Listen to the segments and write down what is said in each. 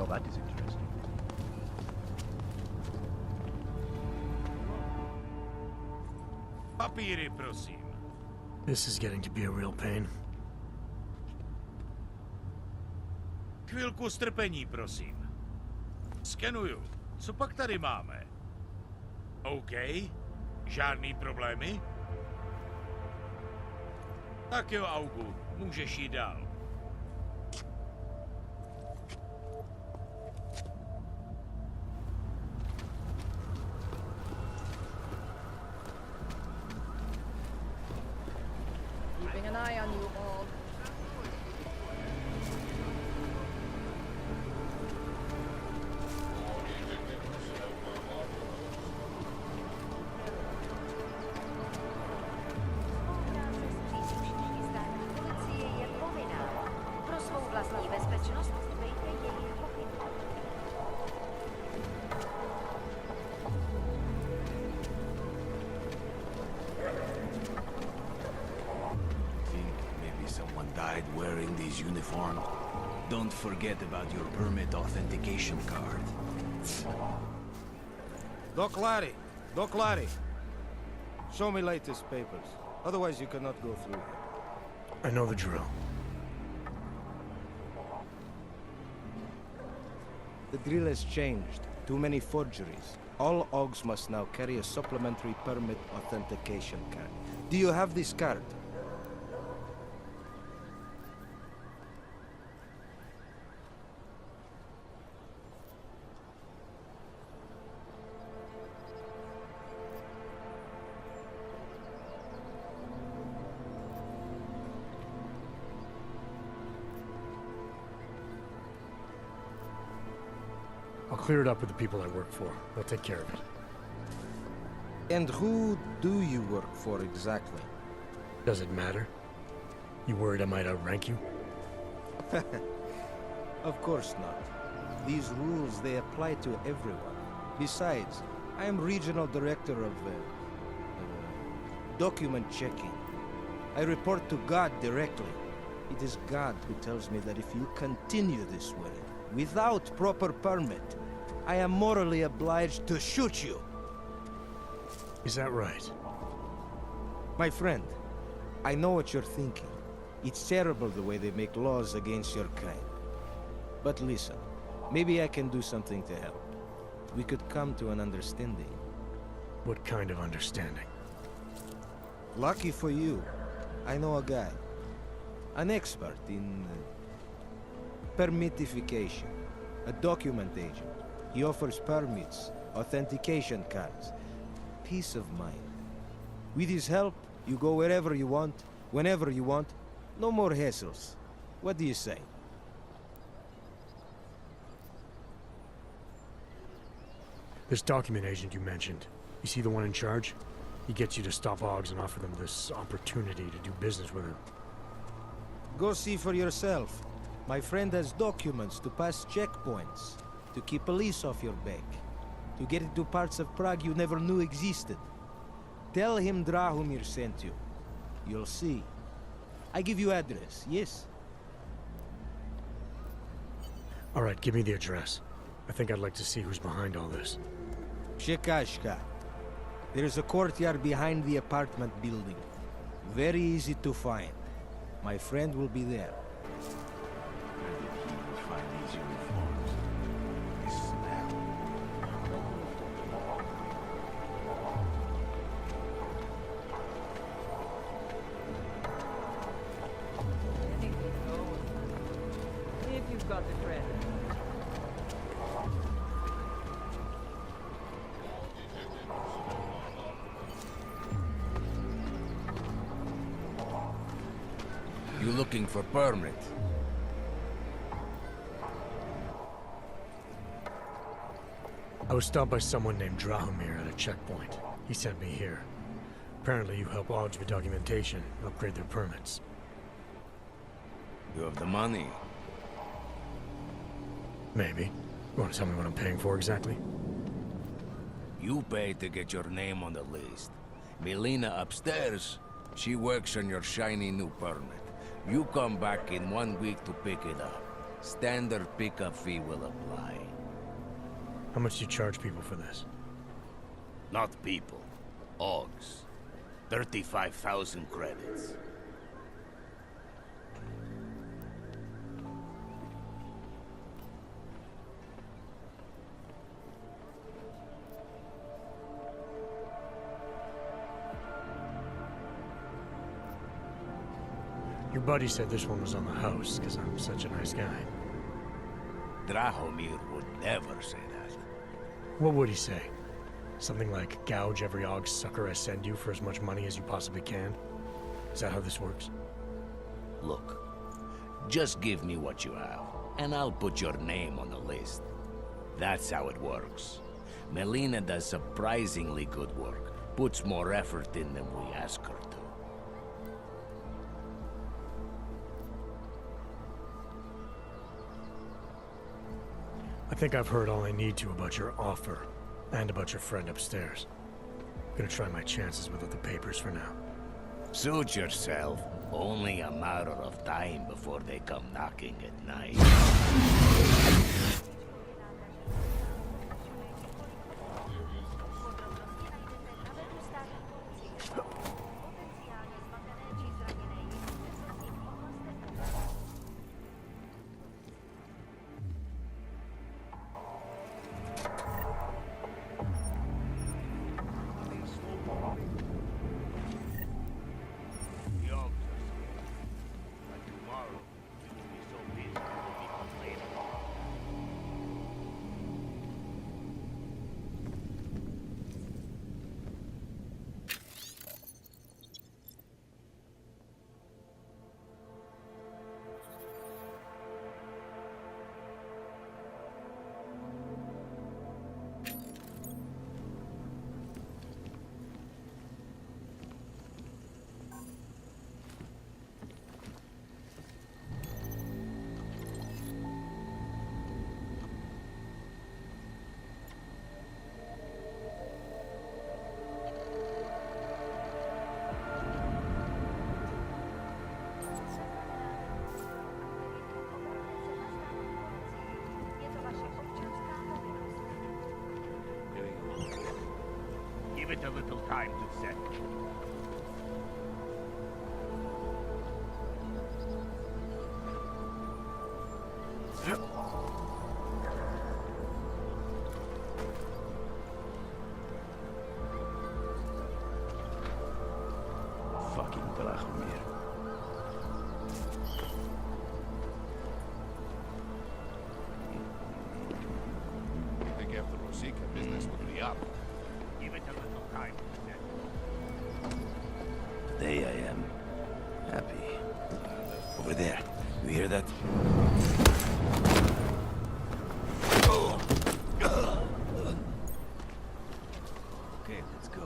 that is interesting. Papíry, prosím. This is getting to be a real pain. Chvilku strpení, prosím. Skenuju. Co pak tady máme? OK. Žádný problémy? Tak jo, Augu. Můžeš jít dál. Keeping an eye on you all. Policie je povinná. Pro svou vlastní bezpečnost dbejte jejich pokynů. Think maybe someone died wearing these uniforms? Don't forget about your permit authentication card. Doc Larry! Doc Larry! Show me latest papers. Otherwise you cannot go through here. I know the drill. The drill has changed. Too many forgeries. All OGs must now carry a supplementary permit authentication card. Do you have this card? I'll clear it up with the people I work for. They'll take care of it. And who do you work for exactly? Does it matter? You worried I might outrank you? Of course not. These rules, they apply to everyone. Besides, I am regional director of document checking. I report to God directly. It is God who tells me that if you continue this way, without proper permit, I am morally obliged to shoot you. Is that right? My friend, I know what you're thinking. It's terrible the way they make laws against your kind. But listen, maybe I can do something to help. We could come to an understanding. What kind of understanding? Lucky for you, I know a guy. An expert in permitification. A document agent. He offers permits, authentication cards. Peace of mind. With his help, you go wherever you want, whenever you want. No more hassles. What do you say? This document agent you mentioned, you see the one in charge? He gets you to stop OGs and offer them this opportunity to do business with him. Go see for yourself. My friend has documents to pass checkpoints, to keep police off your back, to get into parts of Prague you never knew existed. Tell him Drahomir sent you. You'll see. I give you address, yes? All right, give me the address. I think I'd like to see who's behind all this. Shekashka. There is a courtyard behind the apartment building. Very easy to find. My friend will be there. Where did he find these uniforms? This smell. If you've got the credit. You looking for permit? I was stopped by someone named Drahomir at a checkpoint. He sent me here. Apparently you help OGs with documentation, upgrade their permits. You have the money. Maybe. You want to tell me what I'm paying for exactly? You pay to get your name on the list. Melina upstairs, she works on your shiny new permit. You come back in 1 week to pick it up. Standard pickup fee will apply. How much do you charge people for this? Not people. Ogs. 35,000 credits. Your buddy said this one was on the house, because I'm such a nice guy. Drahomir would never say that. What would he say? Something like, gouge every Og sucker I send you for as much money as you possibly can? Is that how this works? Look, just give me what you have, and I'll put your name on the list. That's how it works. Melina does surprisingly good work, puts more effort in than we ask her to. I think I've heard all I need to about your offer, and about your friend upstairs. I'm gonna try my chances without the papers for now. Suit yourself. Only a matter of time before they come knocking at night. Give it a little time to set. Fucking Drahomir. I think after Rosika, business would be up. Give it a little time to set. Today I am happy. Over there. You hear that? Okay, let's go.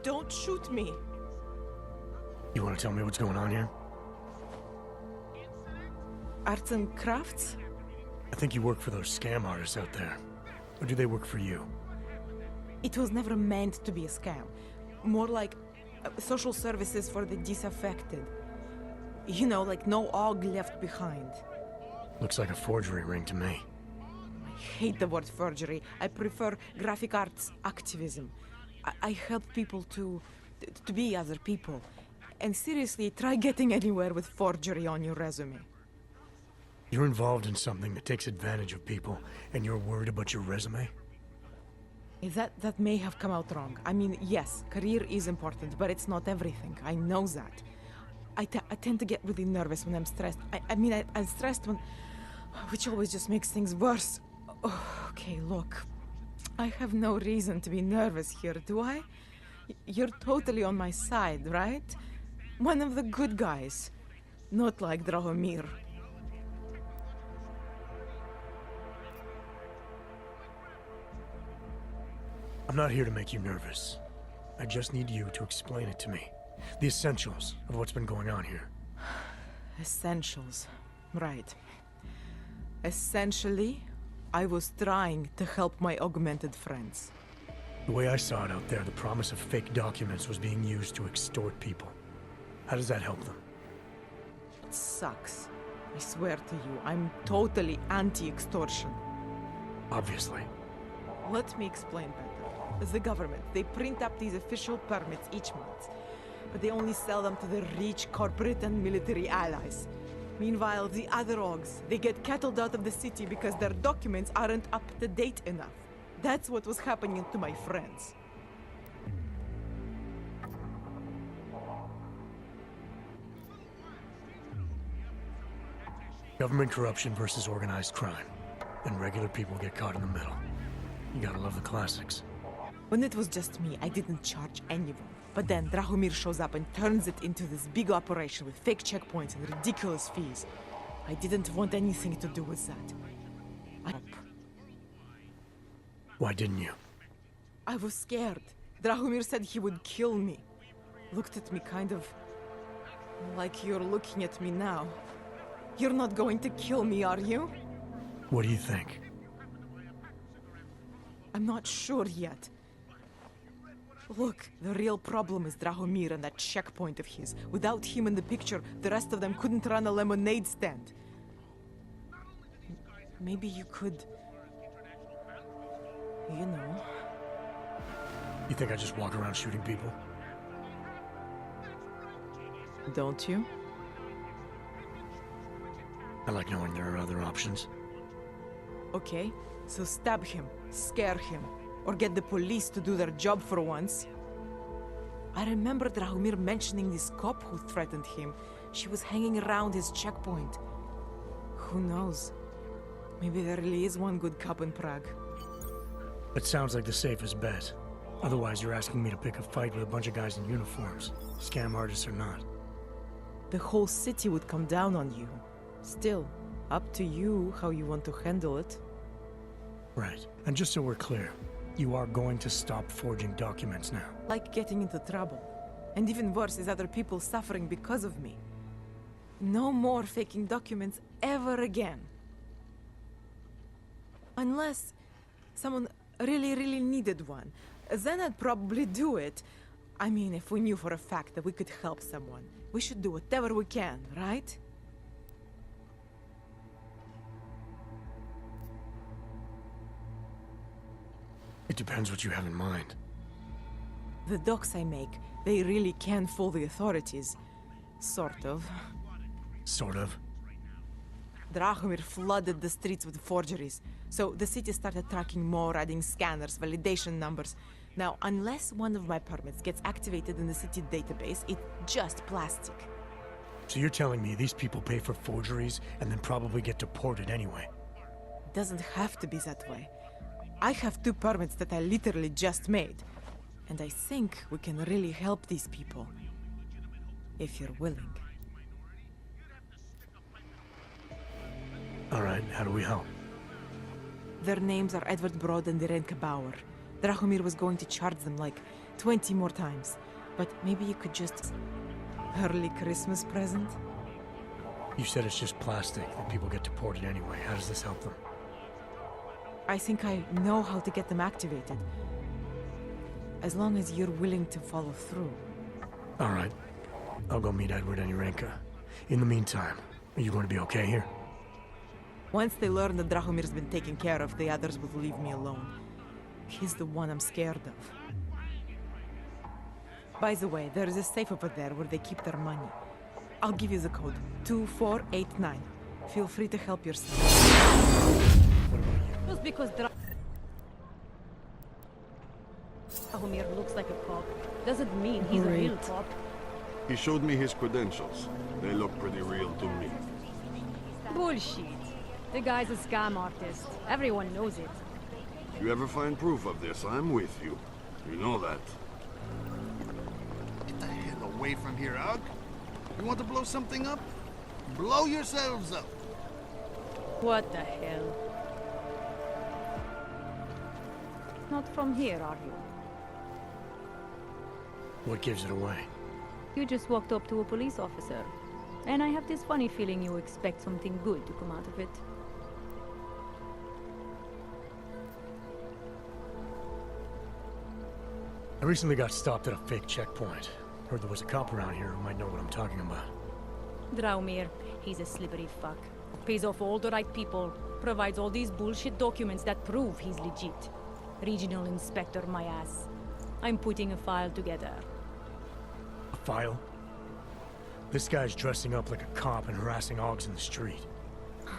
Don't shoot me. You want to tell me what's going on here? Arts and crafts? I think you work for those scam artists out there. Or do they work for you? It was never meant to be a scam. More like social services for the disaffected. You know, like no og left behind. Looks like a forgery ring to me. I hate the word forgery. I prefer graphic arts activism. I help people to be other people. And seriously, try getting anywhere with forgery on your resume. You're involved in something that takes advantage of people, and you're worried about your resume? That may have come out wrong. I mean, yes, career is important, but it's not everything. I know that. I tend to get really nervous when I'm stressed. I'm stressed when... which always just makes things worse. Oh, okay, look. I have no reason to be nervous here, do I? You're totally on my side, right? One of the good guys. Not like Drahomir. I'm not here to make you nervous. I just need you to explain it to me. The essentials of what's been going on here. Essentials. Right. Essentially, I was trying to help my augmented friends. The way I saw it out there, the promise of fake documents was being used to extort people. How does that help them? It sucks. I swear to you, I'm totally anti-extortion. Obviously. Let me explain better. The government, they print up these official permits each month, but they only sell them to the rich corporate and military allies. Meanwhile, the other orgs, they get cattled out of the city because their documents aren't up to date enough. That's what was happening to my friends. Government corruption versus organized crime. And regular people get caught in the middle. You gotta love the classics. When it was just me, I didn't charge anyone. But then Drahomir shows up and turns it into this big operation with fake checkpoints and ridiculous fees. I didn't want anything to do with that. Why didn't you? I was scared. Drahomir said he would kill me. Looked at me kind of... like you're looking at me now. You're not going to kill me, are you? What do you think? I'm not sure yet. Look, the real problem is Drahomir and that checkpoint of his. Without him in the picture, the rest of them couldn't run a lemonade stand. Maybe you could... you know... You think I just walk around shooting people? Don't you? I like knowing there are other options. Okay, so stab him, scare him, or get the police to do their job for once. I remember Drahomir mentioning this cop who threatened him. She was hanging around his checkpoint. Who knows? Maybe there really is one good cop in Prague. That sounds like the safest bet. Otherwise, you're asking me to pick a fight with a bunch of guys in uniforms. Scam artists or not. The whole city would come down on you. Still, up to you how you want to handle it. Right. And just so we're clear, you are going to stop forging documents now. Like getting into trouble. And even worse is other people suffering because of me. No more faking documents ever again. Unless someone really needed one. Then I'd probably do it. I mean, if we knew for a fact that we could help someone. We should do whatever we can, right? It depends what you have in mind. The docs I make, they really can fool the authorities. Sort of. Sort of. Drahomir flooded the streets with forgeries, so the city started tracking more, adding scanners, validation numbers. Now, unless one of my permits gets activated in the city database, it's just plastic. So you're telling me these people pay for forgeries and then probably get deported anyway? Doesn't have to be that way. I have 2 permits that I literally just made, and I think we can really help these people. If you're willing. Alright, how do we help? Their names are Edward Broad and Irenka Bauer. Drahomir was going to charge them like 20 more times. But maybe you could just... Early Christmas present? You said it's just plastic, that people get deported anyway. How does this help them? I think I know how to get them activated. As long as you're willing to follow through. All right. I'll go meet Edward and Yurenka. In the meantime, are you going to be okay here? Once they learn that Drahomir's been taken care of, the others will leave me alone. He's the one I'm scared of. By the way, there is a safe over there where they keep their money. I'll give you the code. 2489. Feel free to help yourself. Just because Drahomir looks like a cop doesn't mean he's a real cop. He showed me his credentials. They look pretty real to me. Bullshit. The guy's a scam artist. Everyone knows it. If you ever find proof of this, I'm with you. You know that. Get the hell away from here, Ugg. You want to blow something up? Blow yourselves up. What the hell? Not from here, are you? What gives it away? You just walked up to a police officer. And I have this funny feeling you expect something good to come out of it. I recently got stopped at a fake checkpoint. Heard there was a cop around here who might know what I'm talking about. Draumir, he's a slippery fuck. Pays off all the right people. Provides all these bullshit documents that prove he's legit. Regional inspector, my ass. I'm putting a file together. A file? This guy's dressing up like a cop and harassing Augs in the street.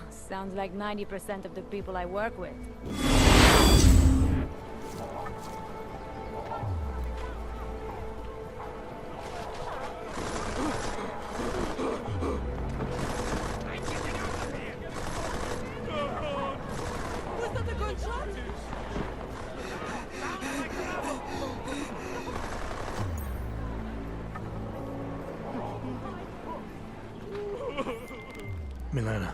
Sounds like 90% of the people I work with. Milena,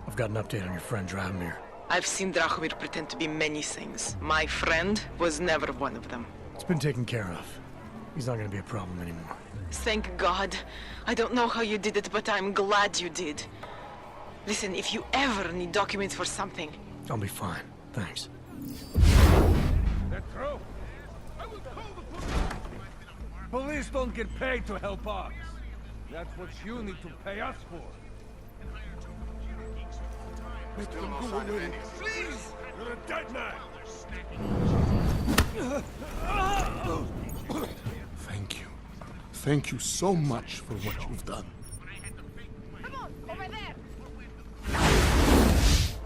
I've got an update on your friend Drahomir. I've seen Drahomir pretend to be many things. My friend was never one of them. It's been taken care of. He's not gonna be a problem anymore. Thank God. I don't know how you did it, but I'm glad you did. Listen, if you ever need documents for something... I'll be fine. Thanks. That's true. I will call the police. Police don't get paid to help us. That's what you need to pay us for. Still no sign of any. Please! You're a dead man! Thank you. Thank you so much for what you've done. Come on, over there!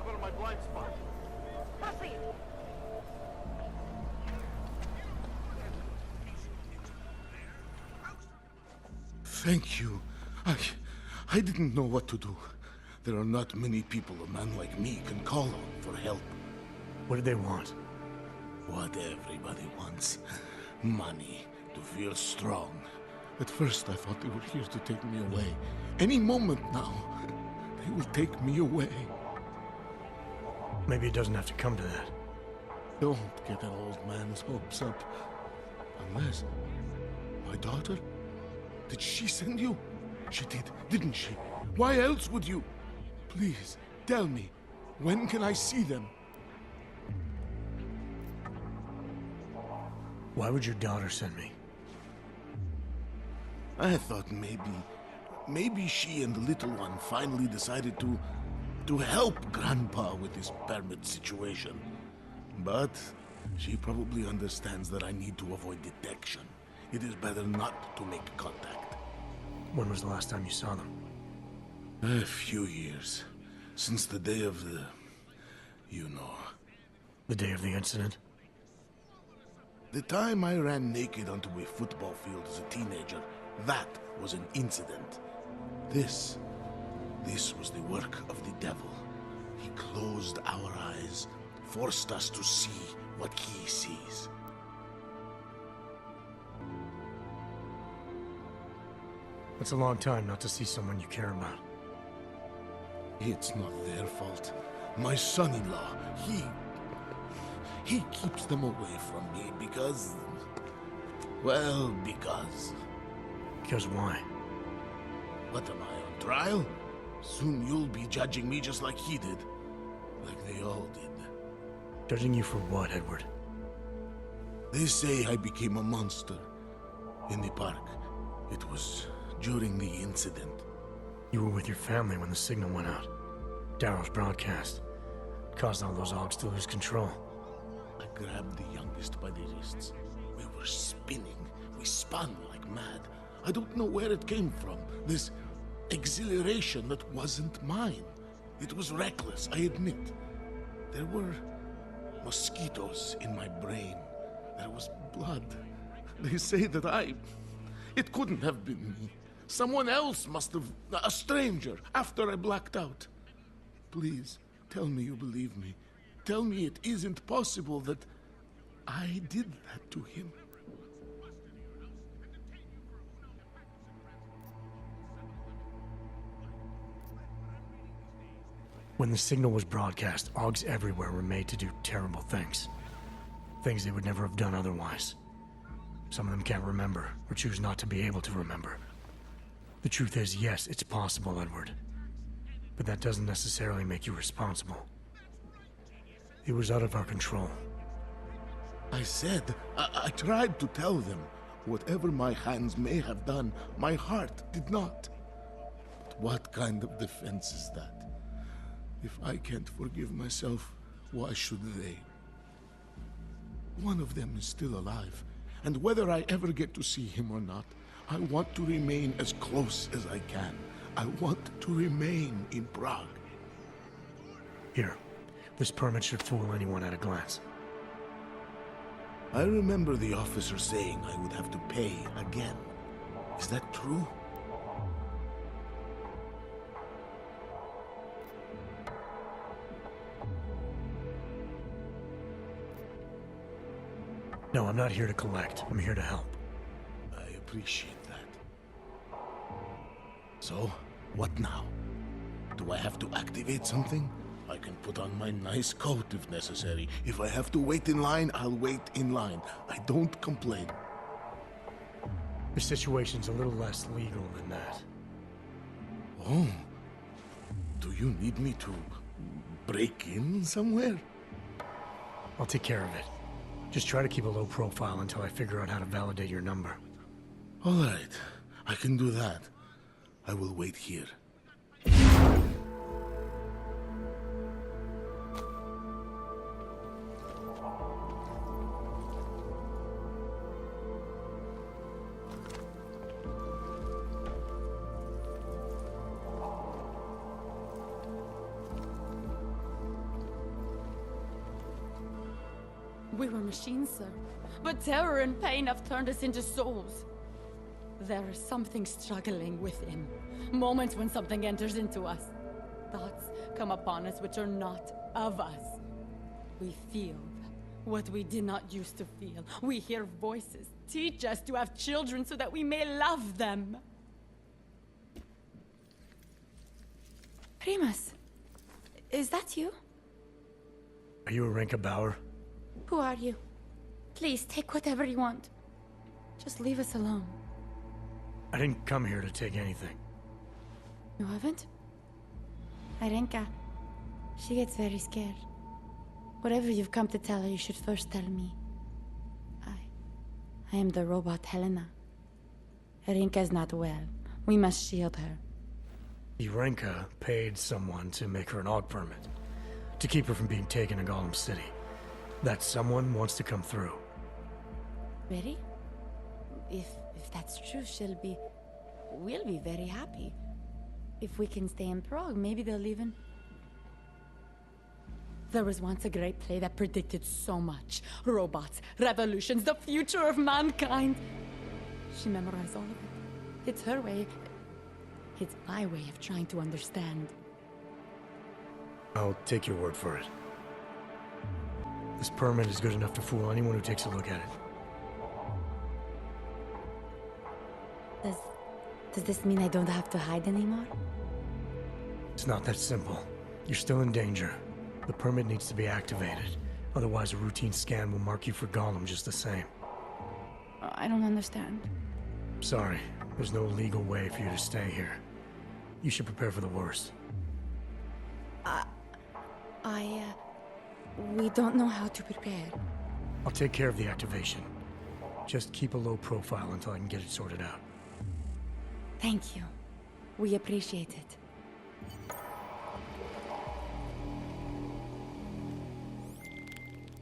Cover my blind spot. Proceed! Thank you. I didn't know what to do. There are not many people a man like me can call on for help. What did they want? What everybody wants. Money, to feel strong. At first I thought they were here to take me away. Any moment now, they will take me away. Maybe it doesn't have to come to that. Don't get an old man's hopes up. Unless... my daughter? Did she send you? She did, didn't she? Why else would you? Please, tell me, when can I see them? Why would your daughter send me? I thought maybe she and the little one finally decided to help Grandpa with his permit situation. But she probably understands that I need to avoid detection. It is better not to make contact. When was the last time you saw them? A few years. Since the day of the... you know. The day of the incident? The time I ran naked onto a football field as a teenager, that was an incident. This was the work of the devil. He closed our eyes, forced us to see what he sees. It's a long time not to see someone you care about. It's not their fault. My son-in-law, he keeps them away from me because... Well, because... Because why? What am I, on trial? Soon you'll be judging me just like he did. Like they all did. Judging you for what, Edward? They say I became a monster. In the park. It was during the incident. You were with your family when the signal went out. Darrow's broadcast. Caused all those Augs to lose control. I grabbed the youngest by the wrists. We were spinning. We spun like mad. I don't know where it came from. This exhilaration that wasn't mine. It was reckless, I admit. There were mosquitoes in my brain. There was blood. They say that it couldn't have been me. Someone else must have... A stranger, after I blacked out. Please, tell me you believe me. Tell me it isn't possible that I did that to him. When the signal was broadcast, Augs everywhere were made to do terrible things. Things they would never have done otherwise. Some of them can't remember, or choose not to be able to remember. The truth is, yes, it's possible, Edward. But that doesn't necessarily make you responsible. It was out of our control. I said, I tried to tell them. Whatever my hands may have done, my heart did not. But what kind of defense is that? If I can't forgive myself, why should they? One of them is still alive, and whether I ever get to see him or not, I want to remain as close as I can. I want to remain in Prague. Here, this permit should fool anyone at a glance. I remember the officer saying I would have to pay again. Is that true? No, I'm not here to collect. I'm here to help. I appreciate that. So, what now? Do I have to activate something? I can put on my nice coat if necessary. If I have to wait in line, I'll wait in line. I don't complain. The situation's a little less legal than that. Oh. Do you need me to break in somewhere? I'll take care of it. Just try to keep a low profile until I figure out how to validate your number. All right. I can do that. I will wait here. We were machines, sir. But terror and pain have turned us into souls. There is something struggling within. Moments when something enters into us. Thoughts come upon us which are not of us. We feel what we did not used to feel. We hear voices teach us to have children so that we may love them. Primus, is that you? Are you Arenka Bauer? Who are you? Please, take whatever you want. Just leave us alone. I didn't come here to take anything. You haven't? Arenka, she gets very scared. Whatever you've come to tell her, you should first tell me. I am the robot Helena. Arenka's not well. We must shield her. Arenka paid someone to make her an Aug permit. To keep her from being taken to Golem City. That someone wants to come through. Really? If that's true, we'll be very happy. If we can stay in Prague, maybe they'll even... There was once a great play that predicted so much. Robots, revolutions, the future of mankind. She memorized all of it. It's her way. It's my way of trying to understand. I'll take your word for it. This permit is good enough to fool anyone who takes a look at it. Does this mean I don't have to hide anymore? It's not that simple. You're still in danger. The permit needs to be activated. Otherwise, a routine scan will mark you for Golem just the same. I don't understand. Sorry, there's no legal way for you to stay here. You should prepare for the worst. We don't know how to prepare. I'll take care of the activation. Just keep a low profile until I can get it sorted out. Thank you. We appreciate it.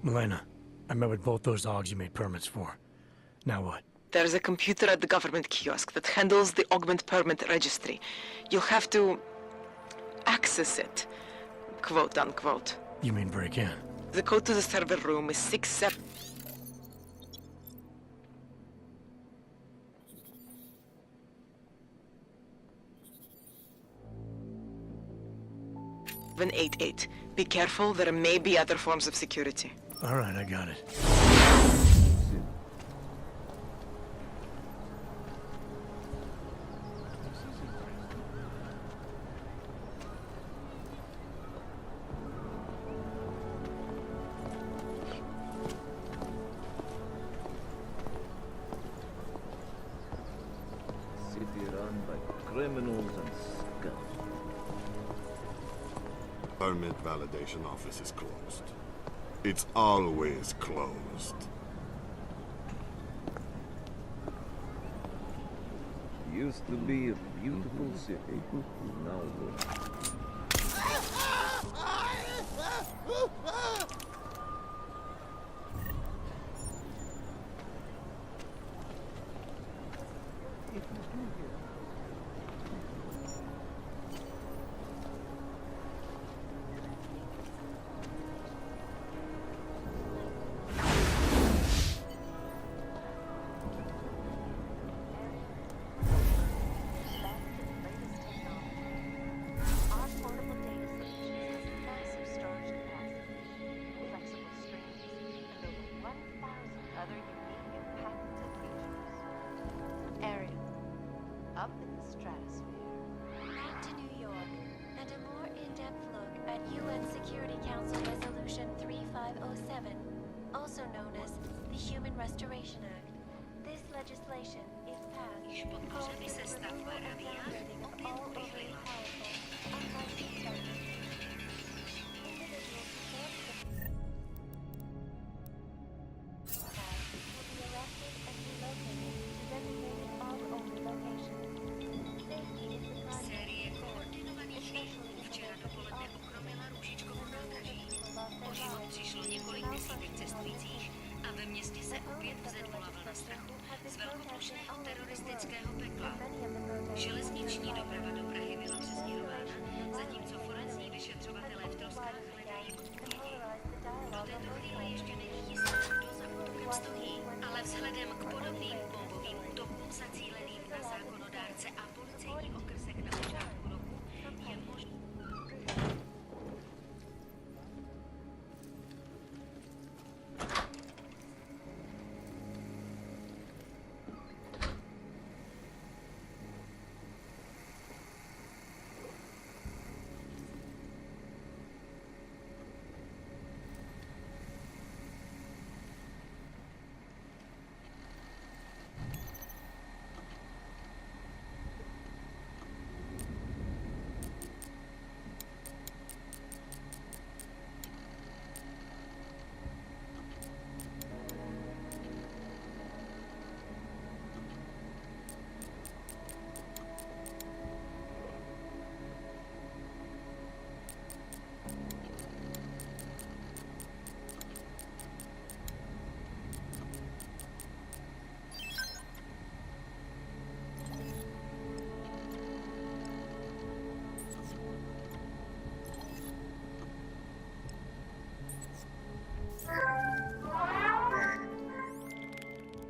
Milena, I met with both those Augs you made permits for. Now what? There's a computer at the government kiosk that handles the augment permit registry. You'll have to access it, quote unquote. You mean break in? The code to the server room is 67. Be careful, there may be other forms of security. All right, I got it. City run by criminals and scum. Permit validation office is closed. It's always closed. Used to be a beautiful city. Now look. Up in the stratosphere. Back to New York, and a more in-depth look at UN Security Council Resolution 3507, also known as the Human Restoration Act. This legislation, if passed, calls for the removal and downloading of all overly powerful, unlicensed targets. Individuals who fail to will be arrested and relocated to designated all-only locations. Série koordinovaných výbuchů včera dopoledne ochromila Růžičkovo nádraží. O život přišlo několik desítek cestujících a ve městě se opět vzedmula vlna strachu z velkoplošného teroristického pekla. Železniční doprava do Prahy byla přesměrována, zatímco forenzní vyšetřovatelé v troskách hledají odpovědi. Do této chvíle ještě není jisté, kdo za útokem stojí, ale vzhledem k podobným bombovým útokům zacíleným na zákonodárce a policejní okrsek na počátku roku je možné.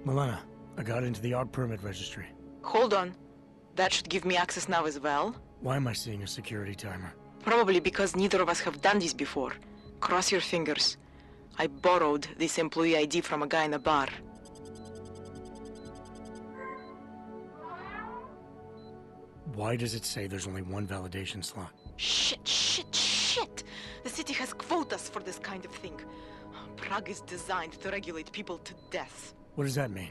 Milena, I got into the ARC permit registry. Hold on. That should give me access now as well. Why am I seeing a security timer? Probably because neither of us have done this before. Cross your fingers. I borrowed this employee ID from a guy in a bar. Why does it say there's only one validation slot? Shit! The city has quotas for this kind of thing. Prague is designed to regulate people to death. What does that mean?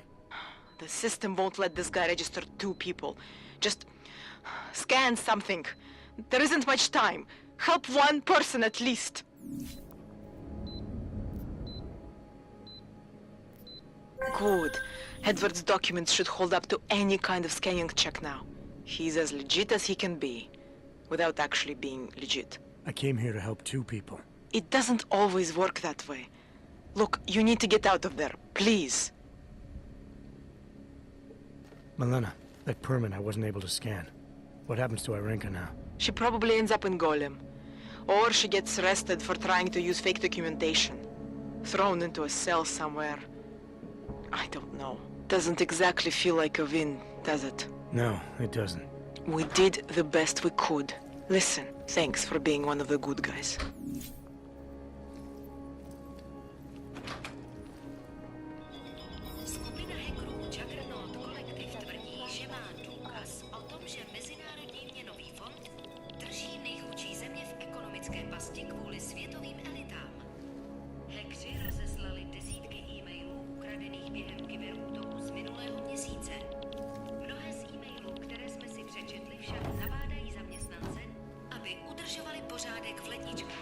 The system won't let this guy register 2 people. Just scan something. There isn't much time. Help 1 person at least. Good. Edward's documents should hold up to any kind of scanning check now. He's as legit as he can be, without actually being legit. I came here to help 2 people. It doesn't always work that way. Look, you need to get out of there, please. Milena, that permit I wasn't able to scan. What happens to Irenka now? She probably ends up in Golem. Or she gets arrested for trying to use fake documentation. Thrown into a cell somewhere. I don't know. Doesn't exactly feel like a win, does it? No, it doesn't. We did the best we could. Listen, thanks for being one of the good guys. Skupina hackerů Juggernaut kolektiv tvrdí, že má důkaz o tom, že Mezinárodní měnový fond drží nejchudší země v ekonomické pasti kvůli světovým elitám. Hackři rozeslali desítky e-mailů ukradených během kyberútoku z minulého měsíce. Mnohé z e-mailů, které jsme si přečetli, však nabádají zaměstnance, aby udržovali pořádek v ledničkách.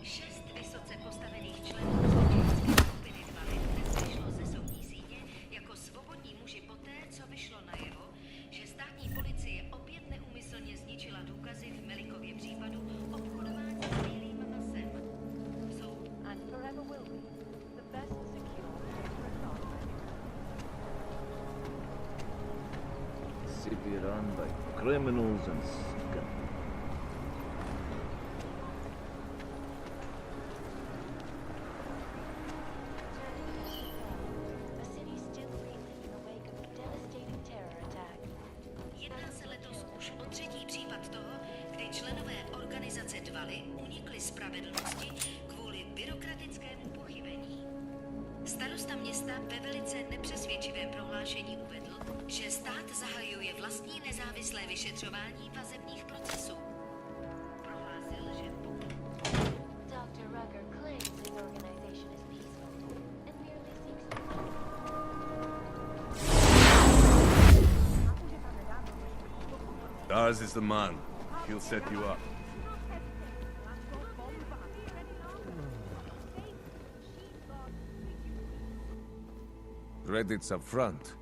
Šest vysoce postavených členů zločinecké skupiny Dvalit dnes vyšlo ze soudní síně jako svobodní muži poté, co vyšlo najevo, že státní policie opět neúmyslně zničila důkazy v Melikově případu obchodování s bílým masem. Jsou City run by criminals and scum. The city still reeling in the wake of a devastating terror attack. Jedná se letos už o 3. případ toho, kdy členové organizace Dvaly unikli spravedlnosti kvůli byrokratickému pochybení. Starosta města ve velice nepřesvědčivém prohlášení uvedl, že stát zahajuje vlastní nezávislé vyšetřování vazebních procesů. Prohlásil, že Dr. Rucker claims his organization is peaceful and merely seeks Dars is the man. He'll set you up. Credits up front.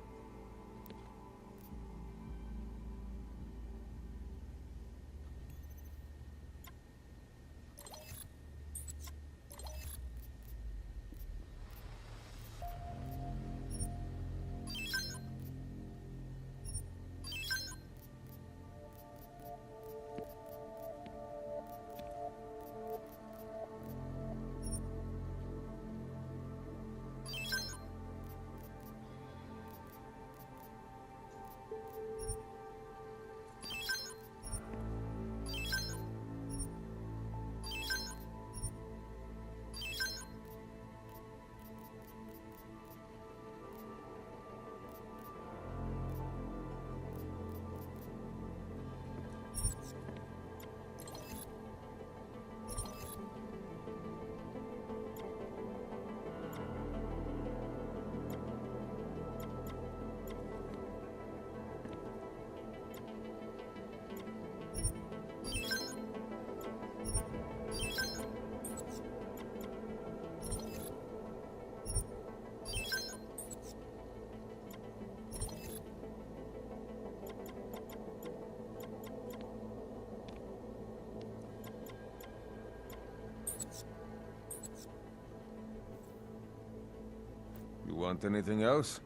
You want anything else?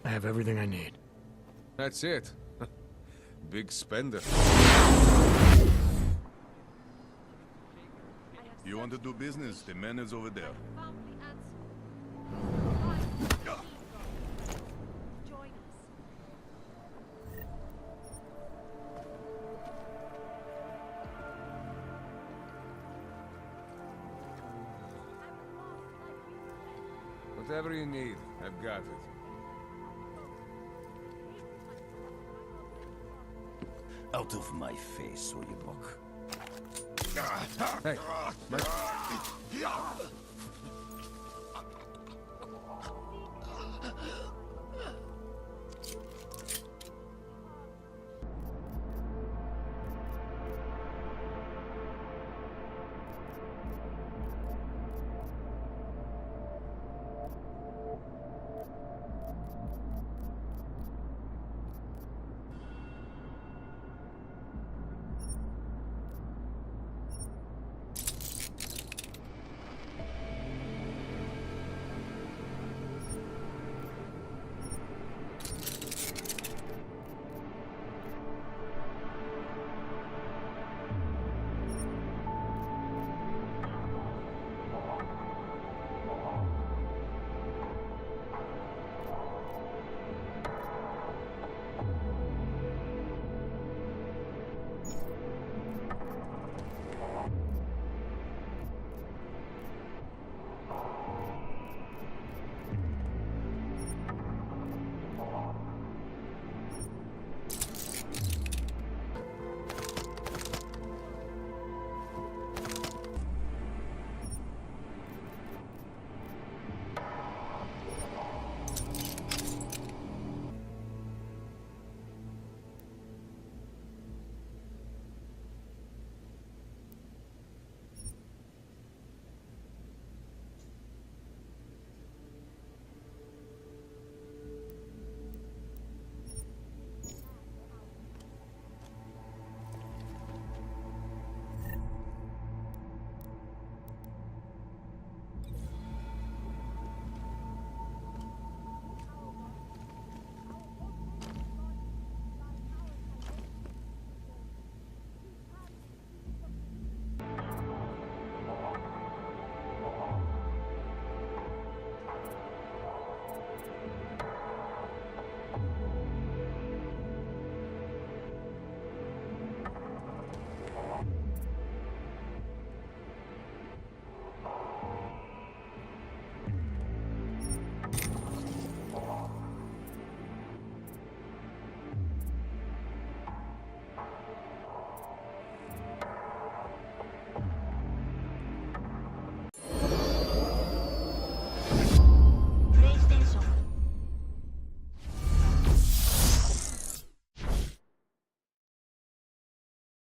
I have everything I need. That's it. Big spender. You want to do business? The man is over there. Whatever you need, I've got it. Out of my face, Oyebok. Hey,